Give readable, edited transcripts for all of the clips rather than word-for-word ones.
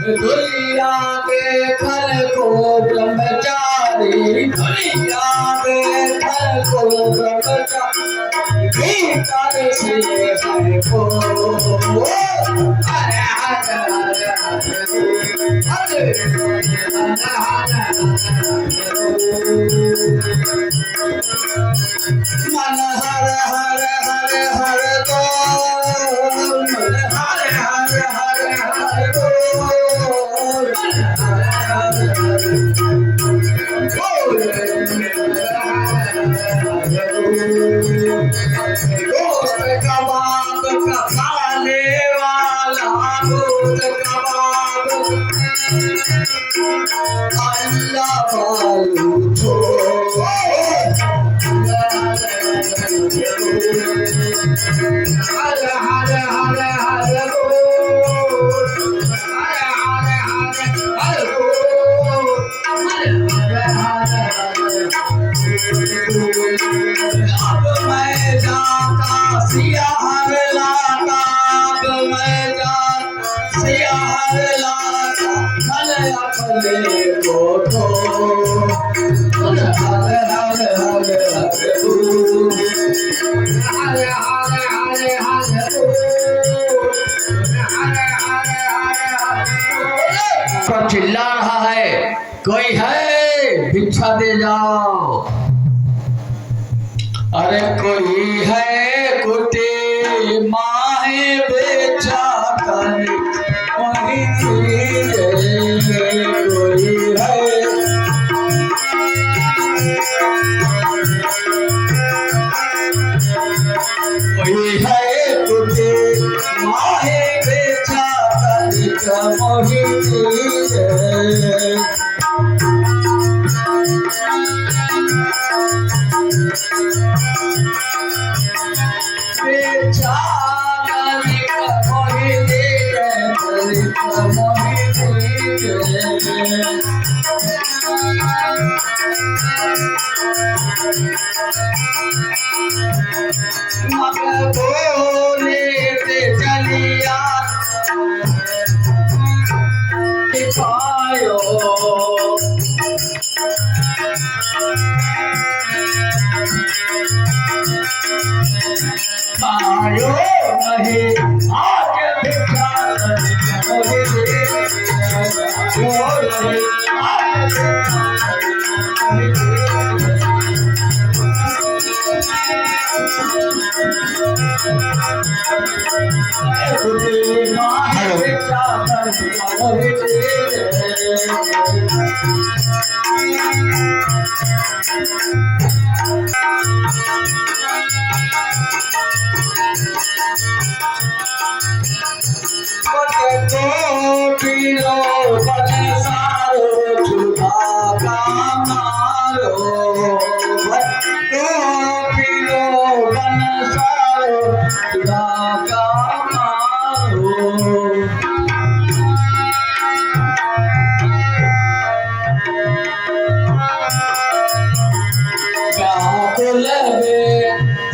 दुनिया के खल को ब्रह्मचारी दुनिया के खल को ब्रह्मचारी भीतर से है को हरे हरे हरे मन हर हर हर हर बोल हर हर हर हर बोल गोश्त कबाब का खाने वाला गोश्त कबाब अल्लाह वालू छोड़ हर हर हर हर बोल हर हर हर हर बोल हर हर अब मैं जाता सियार लाता अब मैं जाता सियार लाता मन अपने को तो हर हर हर हर हर हर हर हर पर चिल्ला रहा है कोई है भिक्षा दे जाओ अरे कोई है कुटी माहे बेचा कर वही कोई है कोई है कुटी माहे बेचा कर वही चलिया पायो पायो नहीं आज भिक्षा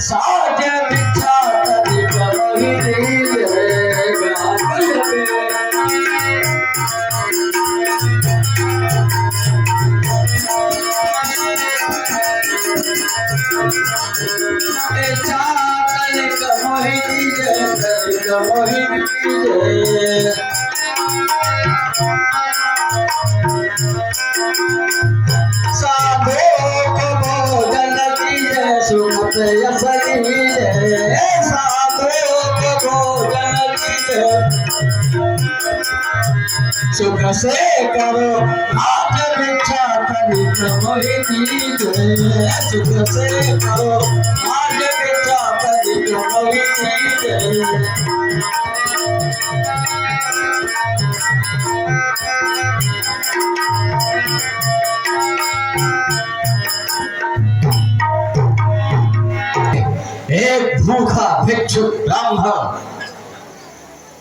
साज बिछा सुख से करो आज भिक्षा तनिक मोहि दीजिए सुख से करो आज भिक्षा तनिक मोहि दीजिए एक भूखा भिक्षुक ब्राह्मण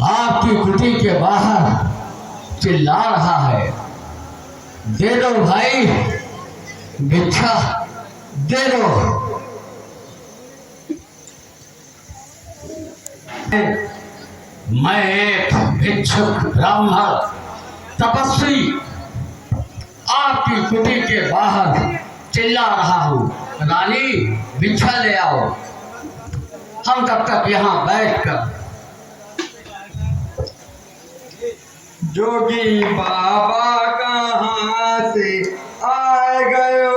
आपकी कुटी के बाहर चिल्ला रहा है, दे दो भाई भिक्षा दे दो। मैं एक भिक्षुक ब्राह्मण तपस्वी आपकी कुटी के बाहर चिल्ला रहा हूँ, रानी भिक्षा ले आओ। हम तब तक यहाँ बैठकर जोगी बाबा कहाँ से आ गयो